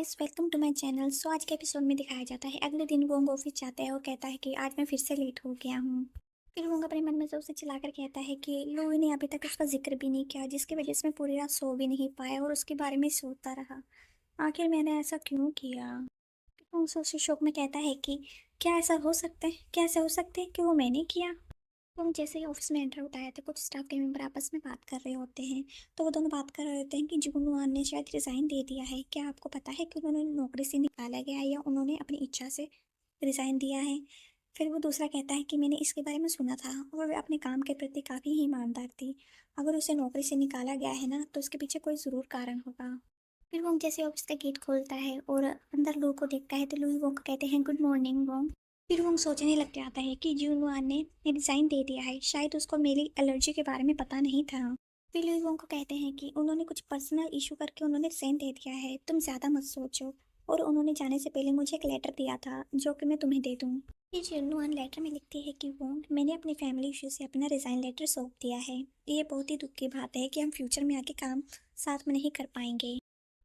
Guys, welcome to my channel. So आज के episode में दिखाया जाता है अगले दिन वोंग ऑफिस जाता है और कहता है कि आज मैं फिर से लेट हो गया हूँ। फिर वोंग अपने मन में से उसे चिल्लाकर कहता है कि लुई ने अभी तक उसका जिक्र भी नहीं किया, जिसकी वजह से मैं पूरी रात सो भी नहीं पाया और उसके बारे में सोचता रहा। आखिर मैंने ऐसा क्यों किया? फिर वोंग उसी शौक में कहता है कि क्या ऐसा हो सकता है, क्या ऐसा हो सकता है कि वो मैंने किया। तुम जैसे ही ऑफिस में एंटर होता है तो कुछ स्टाफ के मेंबर आपस में बात कर रहे होते हैं। तो वो दोनों बात कर रहे होते हैं कि जुगनून ने शायद रिज़ाइन दे दिया है। क्या आपको पता है कि उन्होंने नौकरी से निकाला गया है या उन्होंने अपनी इच्छा से रिज़ाइन दिया है? फिर वो दूसरा कहता है कि मैंने इसके बारे में सुना था और वह अपने काम के प्रति काफ़ी ही ईमानदार थी। अगर उसे नौकरी से निकाला गया है ना तो उसके पीछे कोई ज़रूर कारण होगा। फिर वो जैसे ऑफिस का गेट खोलता है और अंदर लू को देखता है तो लुई वो को कहते हैं गुड मॉर्निंग वो। फिर वो सोचने लग जाता है कि जूनवान ने रिजाइन दे दिया है, शायद उसको मेरी एलर्जी के बारे में पता नहीं था। फिर लुई वो को कहते हैं कि उन्होंने कुछ पर्सनल इशू करके उन्होंने रिजाइन दे दिया है, तुम ज़्यादा मत सोचो। और उन्होंने जाने से पहले मुझे एक लेटर दिया था जो कि मैं तुम्हें दे दूँ। फिर जूनवान लेटर में लिखती है कि वो मैंने अपनी फैमिली इशू से अपना रिजाइन लेटर सौंप दिया है। ये बहुत ही दुख की बात है कि हम फ्यूचर में आके काम साथ में नहीं कर पाएंगे।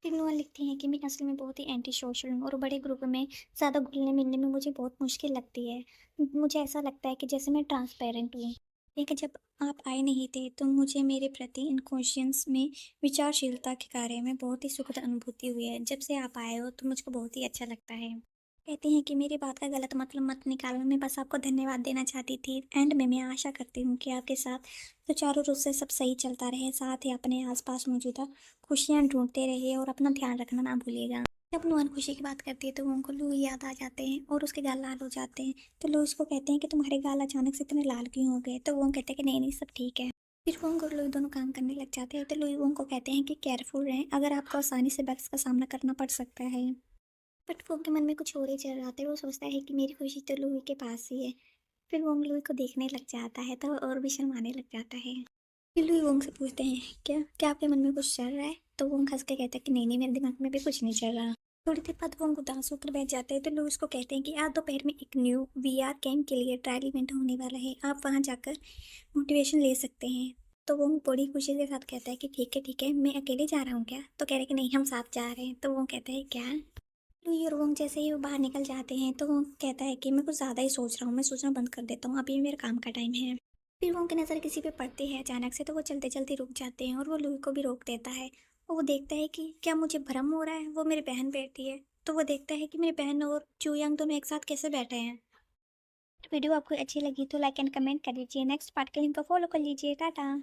फिर नूअल लिखती हैं कि मैं असल में बहुत ही एंटी सोशल हूँ और बड़े ग्रुप में ज़्यादा घुलने मिलने में मुझे बहुत मुश्किल लगती है। मुझे ऐसा लगता है कि जैसे मैं ट्रांसपेरेंट हूँ। लेकिन जब आप आए नहीं थे तो मुझे मेरे प्रति इनकॉन्शियंस में विचारशीलता के कार्य में बहुत ही सुखद अनुभूति हुई है। जब से आप आए हो तो मुझको बहुत ही अच्छा लगता है। कहती हैं कि मेरी बात का गलत मतलब मत निकालो, मैं बस आपको धन्यवाद देना चाहती थी। एंड में मैं आशा करती हूँ कि आपके साथ सुचारू रूप से सब सही चलता रहे, साथ ही अपने आसपास मौजूदा खुशियाँ ढूंढते रहिए और अपना ध्यान रखना ना भूलिएगा। जब नुआन खुशी की बात करती है तो उनको लू याद आ जाते हैं और उसके गाल लाल हो जाते हैं। तो लू उसको कहते हैं कि तुम्हारे गाल अचानक से इतने लाल क्यों हो गए? तो वो कहते हैं कि नहीं नहीं सब ठीक है। फिर वो और लुई दोनों काम करने लग जाते हैं। तो लुई वो को कहते हैं कि केयरफुल रहें, अगर आपको आसानी से बग्स का सामना करना पड़ सकता है। बट वो के मन में कुछ और ही चल रहा था। वो सोचता है कि मेरी खुशी तो लुई के पास ही है। फिर वो लुई को देखने लग जाता है तो और भी शर्माने लग जाता है। फिर लुई वोंग से पूछते हैं क्या क्या आपके मन में कुछ चल रहा है? तो वोंग हंस के कहता है कि नहीं नहीं, मेरे दिमाग में भी कुछ नहीं चल रहा। थोड़ी देर बाद वोंग उदास होकर बैठ जाते हैं। तो लुई उसको कहते हैं कि आज दोपहर में एक न्यू वीआर कैंप के लिए ट्रायल इवेंट होने वाला है, आप वहाँ जाकर मोटिवेशन ले सकते हैं। तो वो बड़ी खुशी के साथ कहता है कि ठीक है, मैं अकेले जा रहा हूँ क्या? तो कह रहे कि नहीं हम साथ जा रहे हैं। तो वो कहता है क्या? लुई और वोंग जैसे ही वो बाहर निकल जाते हैं तो वो कहता है कि मैं कुछ ज़्यादा ही सोच रहा हूँ, मैं सोचना बंद कर देता हूँ, अभी मेरे काम का टाइम है। फिर वोंग की नज़र किसी पे पड़ती है अचानक से तो वो चलते चलते रुक जाते हैं और वो लुई को भी रोक देता है। और वो देखता है कि क्या मुझे भ्रम हो रहा है, वो मेरी बहन बैठी है। तो वो देखता है कि मेरी बहन और चूयांग दोनों एक साथ कैसे बैठे हैं। वीडियो आपको अच्छी लगी तो लाइक एंड कमेंट कर लीजिए। नेक्स्ट पार्ट के लिंक को फॉलो कर लीजिए। टाटा।